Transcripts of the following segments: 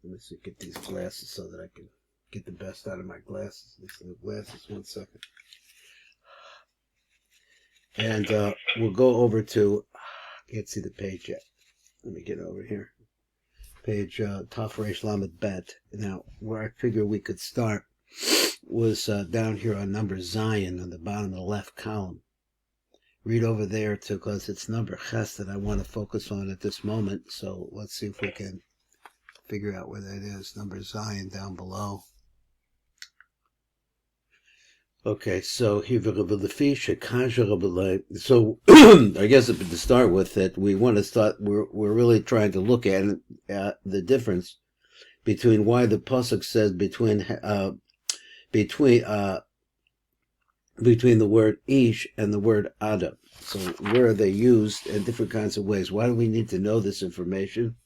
Let me see, get these glasses so that I can get the best out of my glasses. These little glasses, 1 second. And we'll go over to, can't see the page yet. Let me get over here. Page Taf Reish Lamed Bet. Now, where I figure we could start was down here on number Zion on the bottom of the left column. Read over there too, because it's number Ches that I want to focus on at this moment. So let's see if we can figure out where that is. Number Zion down below. Okay, so I guess to start with it, we want to start. We're really trying to look at the difference between why the pasuk says between the word ish and the word adam. So where are they used in different kinds of ways? Why do we need to know this information?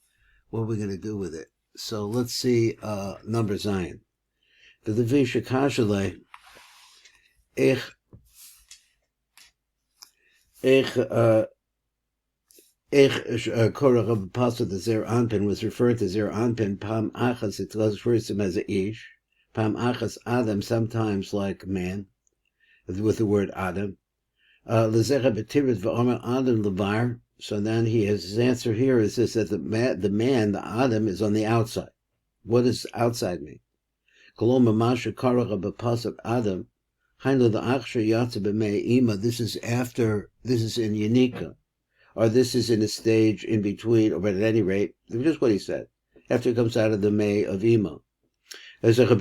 What are we going to do with it? So let's see number Zion. The Levi Shekashale. Ich Korach of the pasuk, the Zer Anpin was referred to Zer Anpin. Pam Achas, it refers to him as a ish. Pam Achas Adam, sometimes like man, with the word Adam. Lezecha betirit v'omer Adam levar. So then his answer here is this: that the man, the Adam, is on the outside. What does outside mean? Kolom Masha Korach of the pasuk Adam. This is after, this is in Yanika, or this is in a stage in between, or at any rate, just what he said, after it comes out of the May of Ima. Then there is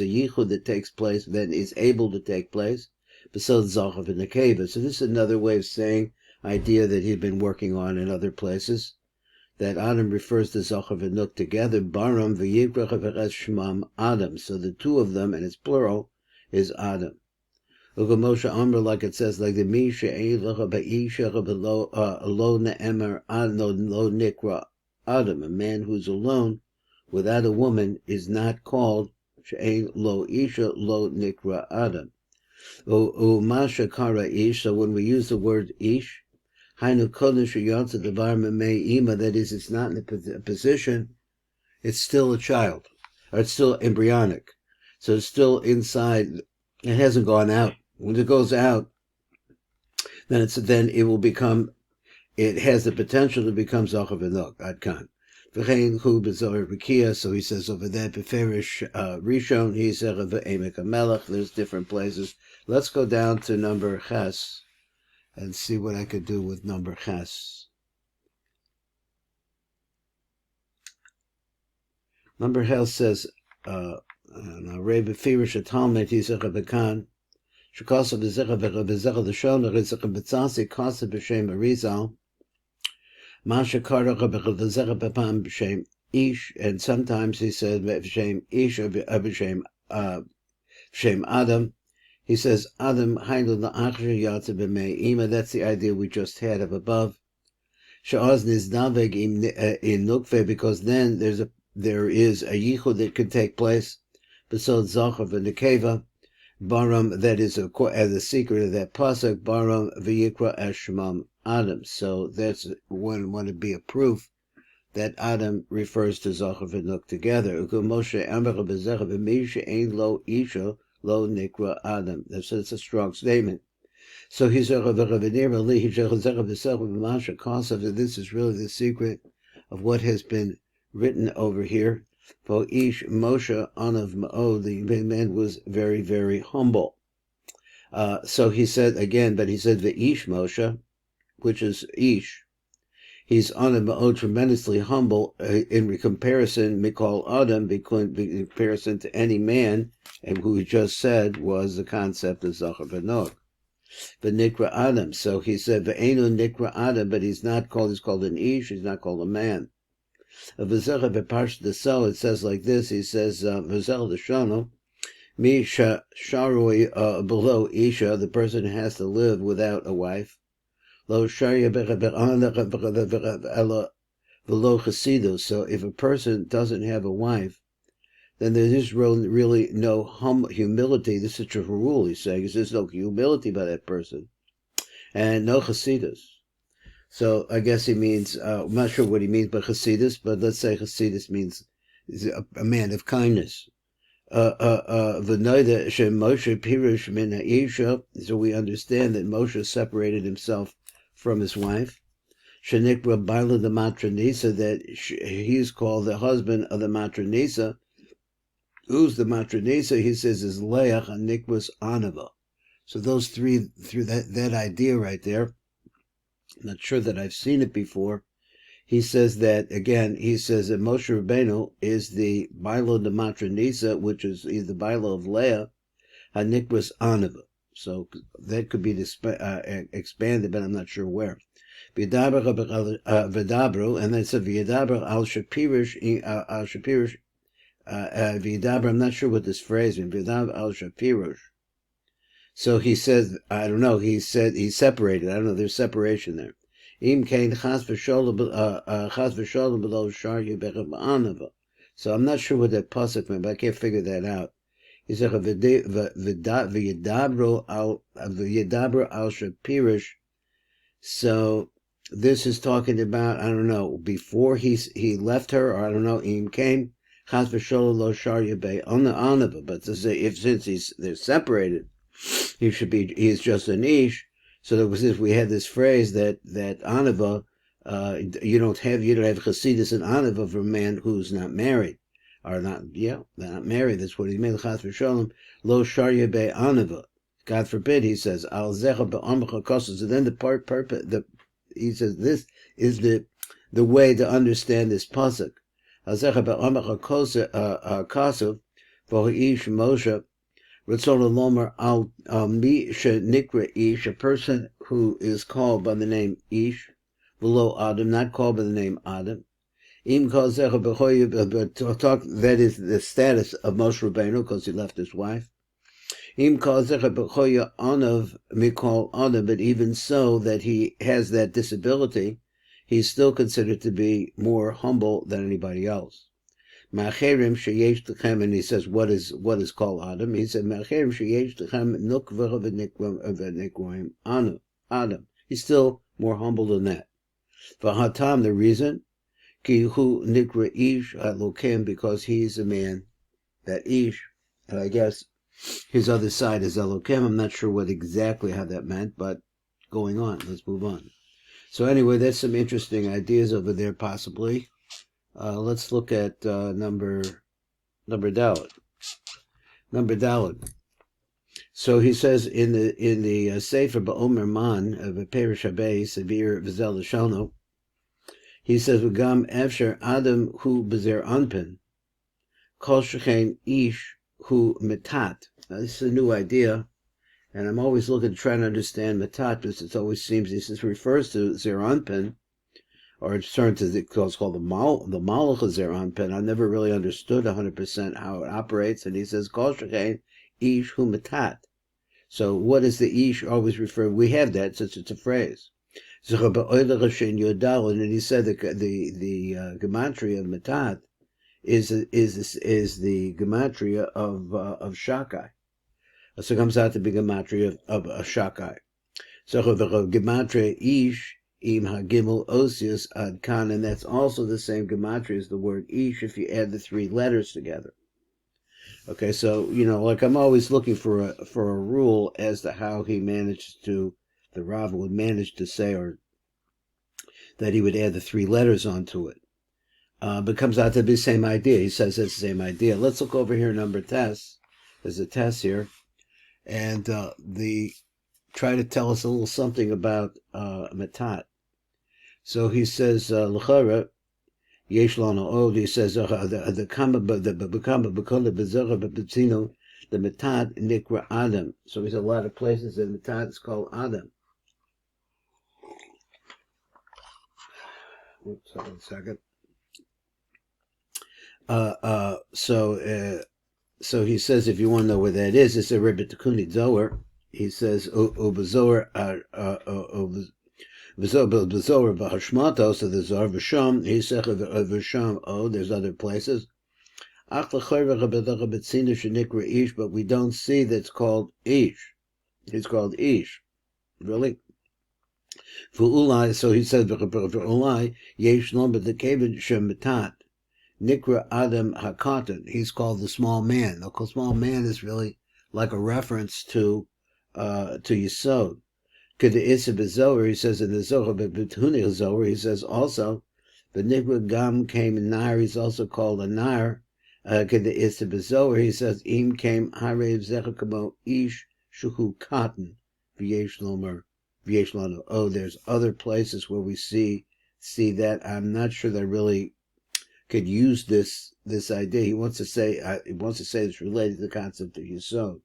a yichud that takes place, that is able to take place, besides Zohar in the cave. So this is another way of saying, idea that he'd been working on in other places, that Adam refers to Zohar and Nuk together, Baram v'yikrach v'ches shmam Adam. So the two of them, and it's plural, is Adam. Ugamosha Amr, like it says, like the Mi she'ei l'cha ba'isha lo ne'emer lo nikra Adam. A man who's alone, without a woman, is not called she'ei lo isha lo nikra Adam. U'masha kara ish, so when we use the word ish, that is, it's not in a position, it's still a child, or it's still embryonic. So it's still inside, it hasn't gone out. When it goes out, then it will become, it has the potential to become Zohar v'Nuk, Ad Kan. So he says over there, Beferish Rishon, he said, V'emek HaMelech, there's different places. Let's go down to number Ches and see what I could do with number Ches. Number Ches says, Rebbe Firish Atalmet, Yitzchak Bekan, Shekasa V'zecha V'zecha L'shon, Yitzchak B'tzasi, Kasa B'shem Arizal, Masha Karach V'zecha B'pam B'shem Ish, and sometimes he said B'shem Ish or B'shem Adam. He says, Adam Hainu La'achri Yatsa B'mei Ima. That's the idea we just had of above. Sha'oz Nizdaveg in Nukve, because then there is a yichud that can take place. B'sod Zohar v'Nekeva. Baram, that is as the secret of that pasuk, Baram v'yikra Eshmam Adam. So that's one to be a proof that Adam refers to Zohar v'Nuk together. Moshe Amar B'zecha B'misha Ein Lo Isha Lo Nikra Adam. That's a strong statement. So this is really the secret of what has been written over here. For Ish Moshe Anav Ma'od, the man was very, very humble. So he said again, but he said the Ish Moshe, which is Ish. He's Anav Ma'od, tremendously humble in comparison, Mikol Adam, in comparison to any man, and who he just said was the concept of Zohar v'Nuk. The Nikra Adam. So he said Ve'enu Nikra Adam, but he's called an Ish, he's not called a man. V'zecha beParshat Deso, it says like this, he says V'zecha Deshono, Mi Sharoi below Isha, the person who has to live without a wife. Lo Sharia V'lo Chasidus. So if a person doesn't have a wife, then there is really no humility. This is a rule, he's saying. There's no humility by that person. And no chasidus. So I guess he means, I'm not sure what he means by Hasidus, but let's say Hasidus means a man of kindness. V'noida she Moshe pirush min ha'isha, so we understand that Moshe separated himself from his wife. Shenikra baila the matronisa, that he's called the husband of the matronisa. Who's the matronisa? He says is Leah Hanikras Anava. So those three, through that idea right there, I'm not sure that I've seen it before. He says that, again, he says that Moshe Rabbeinu is the Bailo de Matronisa, which is the Bailo of Leah, Hanikras Anava. So that could be expanded, but I'm not sure where. V'yadabru, and then it said V'yadabru al Shapirish, V'yadabru, I'm not sure what this phrase means, V'yadabru al Shapirush. So he says, I don't know, he said he's separated. I don't know, there's separation there. So I'm not sure what that pasuk meant, but I can't figure that out. He said, V'yadabru al Shapirish. So this is talking about, I don't know, before he left her, or I don't know, Im came, Chas v'sholem lo shar yibei anava. But to say, since they're separated, he's just an ish. So there was this, we had this phrase that anava, you don't have chasidus and anava for a man who's not married, or not married. That's what he meant. Chas v'sholem lo shar yibei anava. God forbid, he says, al zecha be'amcha kosos. So then he says this is the way to understand this pasuk. Al zecha be'amcha kosos v'ho'ish Moshe Ratzon lomer al mi shenikra ish, a person who is called by the name ish, v'lo adam, not called by the name adam. Im kol zecha b'choyev, that is the status of Moshe Rabbeinu, because he left his wife. Im kol zecha b'choyev anav mikol adam, but even so, that he has that disability, he's still considered to be more humble than anybody else. Ma'acherim sheyesh lechem, and he says, what is called Adam? He said, Ma'acherim sheyesh lechem nukvah v'nikroim Adam. He's still more humble than that. V'hatam, the reason, ki hu nikra ish halokem, because he's a man, that ish, and I guess his other side is Elokem. I'm not sure what exactly how that meant, but going on, let's move on. So anyway, there's some interesting ideas over there, possibly. Let's look at number Dalet. Number Dalet. So he says in the Sifra Ba'omer Man of Perish Habei Severe Vizel Shono, he says V'gam Efsher Adam Hu Bezer Anpin Kol Shechein Ish Hu Metat. Now this is a new idea, and I'm always looking to try to understand Metat, because it always seems this refers to Zer Anpin, or it's turned to it's called the Malach of Zer Anpin. I never really understood 100% how it operates, and he says Kol Shechein Ish Hu Metat. So what is the ish always refer? We have that since it's a phrase. And he said that the gematria of metat is the gematria of shakai. So it comes out to be gematria of shakai. So the gematria ish im hagimel osius ad kan, and that's also the same gematria as the word ish if you add the three letters together. Okay, so, like I'm always looking for a rule as to how he managed to, the Rav would manage to say, or that he would add the three letters onto it. But it comes out to be the same idea. He says it's the same idea. Let's look over here, number test. There's a test here. And try to tell us a little something about Matat. So he says, L'chara, Yesh lano od, he says the metat nikra Adam. So there's a lot of places that metat is called Adam. Oops, hold on a second. So he says, if you want to know where that is, it's a Rebbe Tekuni Zohar. He says Zohar V'Zohar v'Hashmato, so the Zohar v'Sham, he said v'Sham, there's other places. But we don't see that's called Ish. It's called Ish. Really? V'ulai, so he says, v'ulai, yesh lo b'tekeved shematat, nikra adam hakatan. He's called the small man. The small man is really like a reference to Yesod. K'de'isa b'zohar, he says in the Zohar, but b'tuni Zohar, he says also, the nikra gam came in nair, he's also called a nair. K'de'isa b'zohar, he says, im came harev zecha kamo ish shuhu katan, v'yesh lomer. Oh, there's other places where we see that. I'm not sure that I really could use this idea. He wants to say it's related to the concept of Yesod.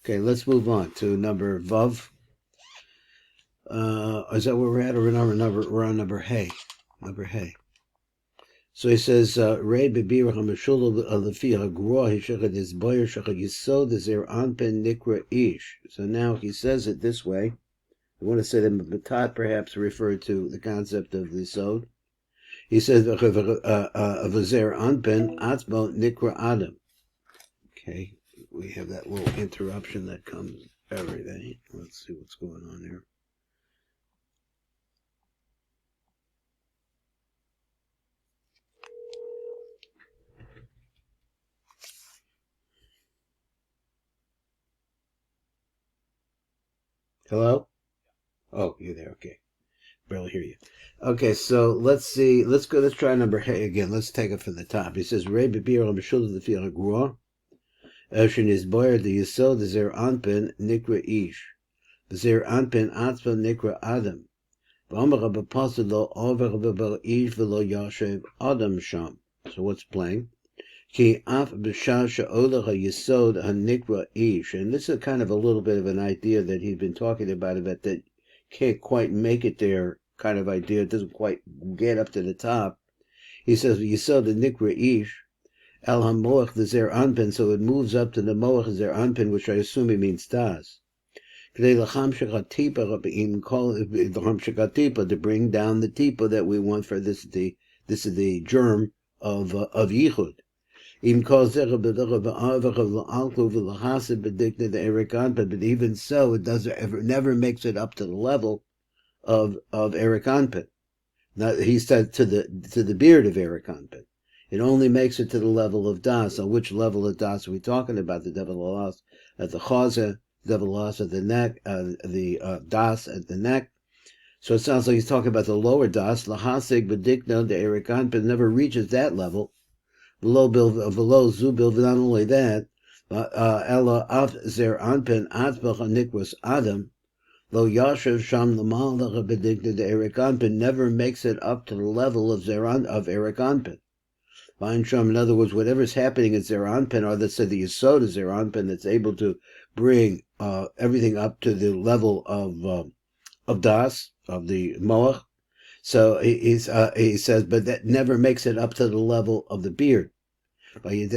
Okay, let's move on to number Vav. Is that where we're at, or we're on number Hey? Number Hey. So he says, Rei bebir hamashul lefi hagroa hishachad is boyer shachad Yesod is there anpen nikra ish. So now he says it this way. I want to say that Batat perhaps referred to the concept of the Sod. He says, V'zer anpen atzmo nikra adam. Okay, we have that little interruption that comes every day. Let's see what's going on there. Hello? Oh, you're there. Okay. Barely hear you. Okay, so let's see. Let's try number Hey again. Let's take it from the top. He says, Rei bebir l'meshul l'fi hagroa. Eshin is boyer the Yesod the zer anpen nikra ish. The zer anpen atzma nikra adam. V'amar b'pasud lo over b'bel ish v'lo yoshev adam sham. So what's playing? Ki af b'shah she'olach ha-Yesod ha-nikra ish. And this is kind of a little bit of an idea that he's been talking about that can't quite make it there kind of idea. It doesn't quite get up to the top. He says, Yesod ha-nikra ish, el ha-moach the zer anpen, so it moves up to the moach zer anpen, which I assume it means das. To bring down the tipa that we want for this is the germ of yichud. But even so, it never makes it up to the level of Eric Anpin. Now, he said to the beard of Eric Anpin. It only makes it to the level of das. On which level of das are we talking about? The devil loss at the chaza, the devil loss at the neck, the das at the neck. So it sounds like he's talking about the lower das. Lahasig b'dikno the Eric Anpin never reaches that level. Below zubil, but not only that, ella af zer anpen atzbach nikras adam. Lo yashav sham l'malach b'dikna the Eric Anpin never makes it up to the level of Eric Anpin. In other words, whatever's happening at Zer Anpin, or let's say the Yesod is Zer Anpin, that's able to bring everything up to the level of Das, of the Moach. So he says, but that never makes it up to the level of the beard. There's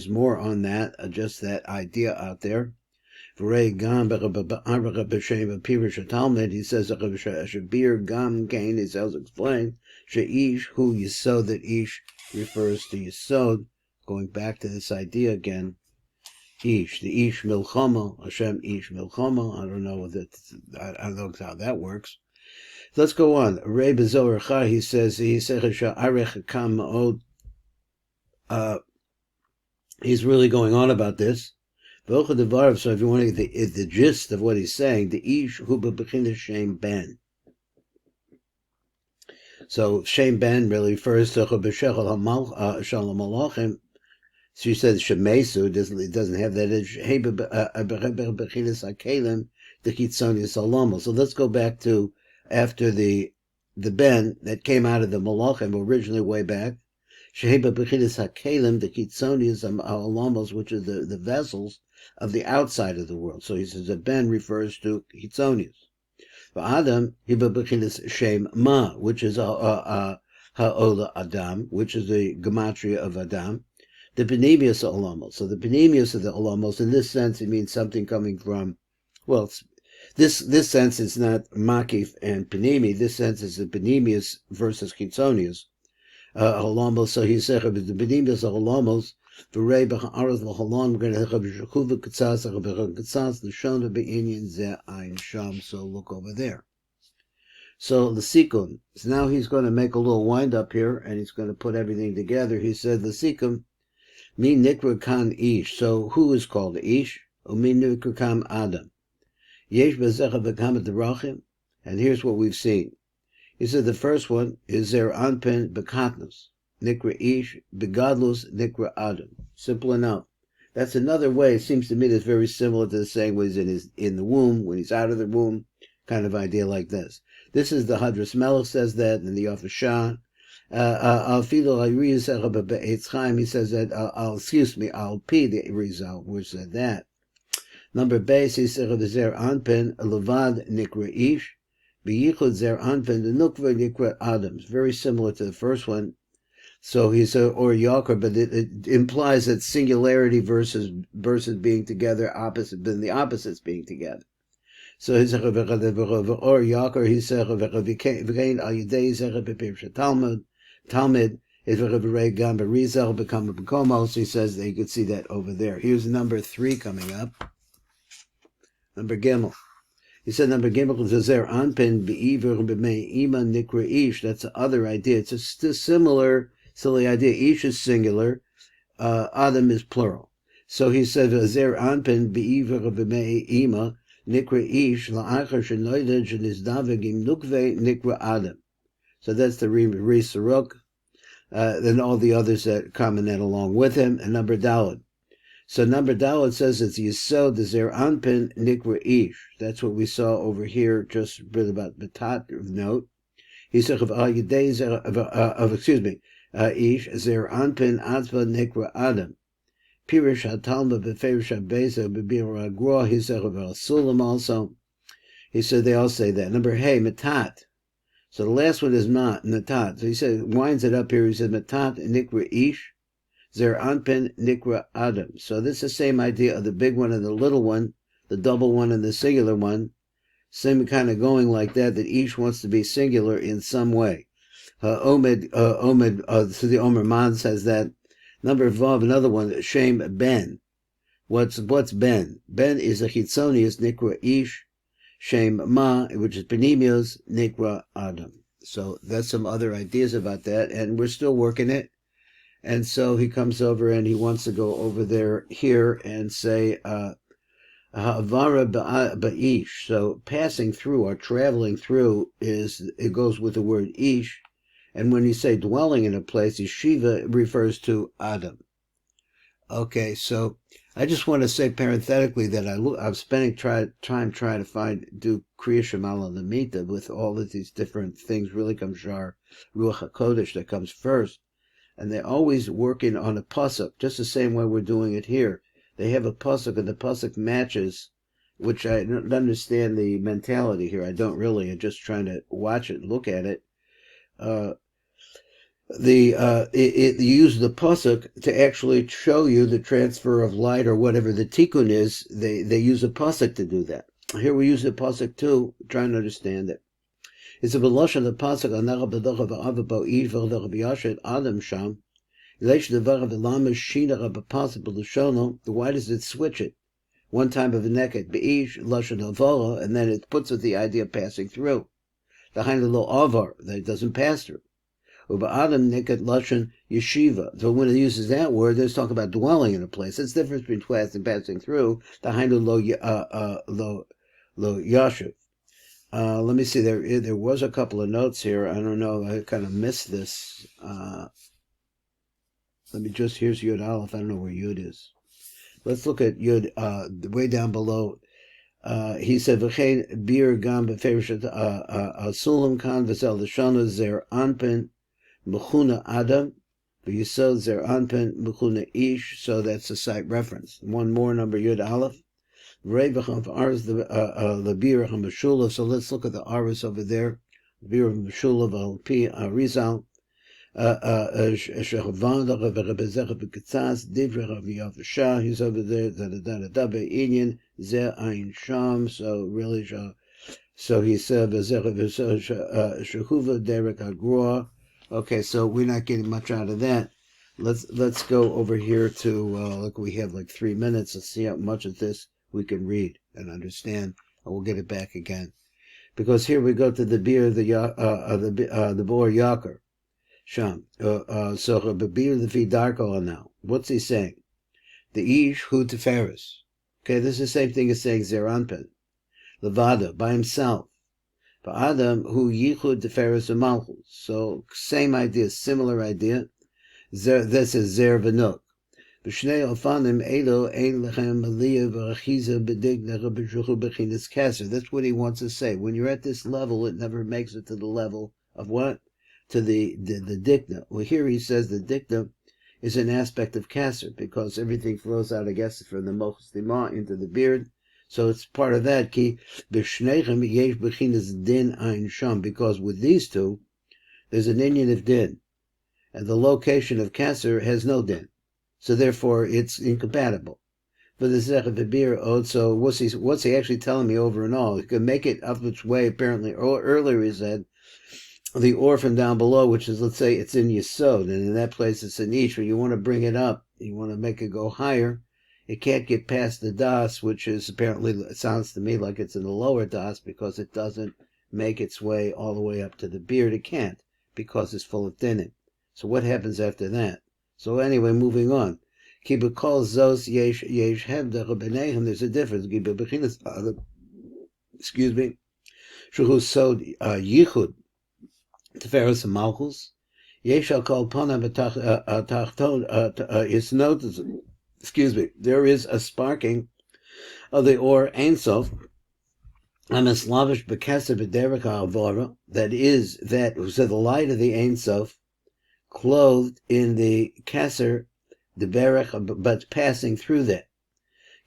more on that, just that idea out there. He says, Shabir Gam Gain is as explained, Sheish, who Yesod, that Ish refers to Yesod, going back to this idea again. Ish, the Ish Milchama, Hashem Ish Milchama. I don't know how that works. Let's go on. Rei B'Zohar Chai, he says, he's really going on about this. So if you want to get the gist of what he's saying, the Ish hu b'bechina Shem Ben. So Shem Ben really refers to B'shechel Shalom Malachim. So you said Shemesu, it doesn't have that. Hey b'bechinas hakelim the Chitzonius Alamo. So let's go back to after the Ben that came out of the Malachim originally way back. Sheheba b'chinas hakelim the Chitzonius Alamos, which is the vessels of the outside of the world. So he says that Ben refers to Chitzonius. Adam, hiba b'chinas Shem Ma, which is Ha'ola Adam, which is the gematria of Adam. The Penemius Olamos. So the Penemius of the Olamos, in this sense, it means something coming from, well, this sense is not Makif and Penemi. This sense is the Penemius versus Chitzonius. Olamos, so he said, the Penemius Olamos, So look over there. So the Sikun, so now he's going to make a little wind up here, and he's going to put everything together. He said, the Sikun, mi nikra kan ish. So who is called ish? Mi nikra kam adam. Yesh bezecha v'kam derachim. And here's what we've seen. He said the first one is Zer Anpen Bekatnus, Nikra Ish, Begadlus, Nikra Adam. Simple enough. That's another way, it seems to me that's very similar to the saying when he's in the womb, when he's out of the womb, kind of idea like this. This is the Hadras Melech says that, and the Yofashah. He says that, Al Pi, the Rizal, which said that. Number base, he said, Zer Anpen, Levad, Nikra Ish. B'yichud zer anpen the nukva nikra Adam. Very similar to the first one. So he said, or Yochai, but it implies that singularity versus being together, than the opposites being together. So he said, or Yochai, he said, v'kein al yidei zeh b'pirsha Talmud is v'rei gam b'rizal become a b'komos. He says that you could see that over there. Here's number 3 coming up. Number Gimel. He said number Gimel is Zer Anpen Be'iver B'mei Ima Nikra Ish. That's the other idea. It's a similar, silly idea. Ish is singular, Adam is plural. So he said Zer Anpen Be'iver B'mei Ima Nikra Ish La'achar Shenoided Shenizdavegim Nukve Nikra Adam. So that's the Ri Saruk. Then all the others that come in that along with him. And number Daled. So number Daled says it's Yisod, the Zer Anpen Nikra Ish. That's what we saw over here, just a bit about the Tat note. He said Ish, Zer Anpen Atzva Nikra Adam. Pirish HaTalmud Beferish HaBeza Bebir HaGroa. He said Sulam also. He said they all say that. Number Hey, Matat. So the last one is Matat. So he said, winds it up here, he said Matat Nikra Ish. Zer Anpen Nikra Adam. So this is the same idea of the big one and the little one, the double one and the singular one. Same kind of going like that each wants to be singular in some way. So the Omer Man says that. Number Vav, another one, Shem Ben. What's Ben? Ben is a Chitzonius Nikra Ish. Shem Ma, which is Penimios Nikra Adam. So that's some other ideas about that, and we're still working it. And so he comes over and he wants to go over there here and say, Havara ba'ish. So passing through or traveling through it goes with the word ish. And when you say dwelling in a place, yeshiva refers to Adam. Okay, so I just want to say parenthetically that I'm spending time trying to do Kriya Shemala Lamita with all of these different things. Really comes Shar Ruach HaKodesh that comes first. And they're always working on a pasuk, just the same way we're doing it here. They have a pasuk, and the pasuk matches, which I don't understand the mentality here. I don't really. I'm just trying to watch it, look at it. You use the pasuk to actually show you the transfer of light or whatever the tikkun is. They use a pasuk to do that. Here we use the pasuk too, trying to understand it. It's a b'loshen the pasuk anacha b'docha v'avabo ish v'chadach b'yashet Adam sham. Leish devara v'lama shinacha b'pasuk b'lushono. Why does it switch it? One time of a neket b'ish loshen havara, and then it puts with the idea of passing through. The hind lo avar that it doesn't pass through. Uba Adam neket loshen yeshiva. So when it uses that word, it's talking about dwelling in a place. It's the difference between passing through. The hind lo yashiv. Let me see, there was a couple of notes here. I don't know, I kind of missed this. Here's Yud Aleph. I don't know where Yud is. Let's look at Yud, way down below. He said, V'chein bir gam b'ferish sulam kan v'zel l'shana zer anpen mechuna adam v'yisod zer anpen mechuna ish. So that's a site reference. One more, number Yud Aleph. So let's look at the Aris over there. Bir Meshulav al Pi Arizal. He's over there. So really, so he said Shehuva Derek Agroa. Okay, so we're not getting much out of that. let's go over here to look. We have like 3 minutes. Let's see how much of this we can read and understand, and we'll get it back again. Because here we go to the beer the Bor Yaker Sham. So the beer the Fidarko now. What's he saying? The Ish Hu Teferis. Okay, this is the same thing as saying Zeranpen. Levada, by himself. Adam Hu Yichud Teferis Malchus. So same idea, similar idea. This is Zer V'nuk. B'shnei ofanim elo ein lechem aliyah v'achiza b'digna b'shuchu b'chinas kaser. That's what he wants to say. When you're at this level, it never makes it to the level of what? To the dikna. Well, here he says the dikna is an aspect of kaser, because everything flows out, I guess, from the mochus dima into the beard. So it's part of that. Ki b'shneichem yesh b'chinas din ein sham. Because with these two, there's an inyan of din. And the location of kaser has no din. So therefore, it's incompatible. For the Zech of the beer, so what's he actually telling me over and all? He could make it up its way, apparently. Earlier he said, the or from down below, which is, let's say, it's in Yesod, and in that place it's an Ish, where you want to bring it up, you want to make it go higher, it can't get past the Das, which is apparently, it sounds to me like it's in the lower Das, because it doesn't make its way all the way up to the beard. It can't, because it's full of thinning. So what happens after that? So anyway, moving on. There's a difference. Excuse me. Shuhu sod yichud teferes malchus. Yeshal kol pana betachton. It's noticed. Excuse me. There is a sparking of the or ein sof. Amislavish bekasa b'derek ha'avora. That is that. So the light of the ein sof, clothed in the kaser, the berech, but passing through that.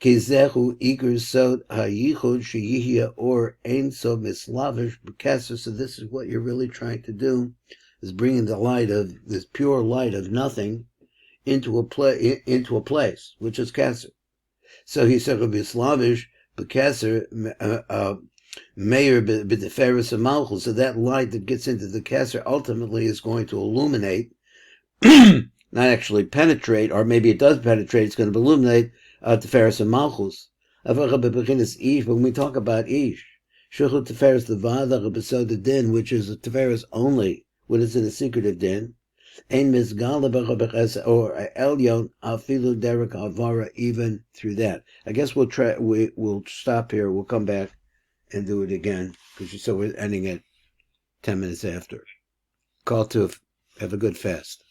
Kizehu iker sod hayichud sheyihya or ein sof mislavish b'kaser. So this is what you're really trying to do, is bringing the light of this pure light of nothing into a place, which is kaser. So he said mislavish b'kaser meir b'deferes malchus. So that light that gets into the kaser ultimately is going to illuminate. Not actually penetrate, or maybe it does penetrate, it's going to illuminate Teferes and Malchus. When we talk about Ish, Shuchu Teferes Levada Rebesod Din, which is a Teferes only, when it's in a secretive din, Ein Mizgala or Elyon Afilu Derek Avara, even through that. I guess we'll stop here, we'll come back and do it again, because so we're ending at 10 minutes after. Call to have a good fast.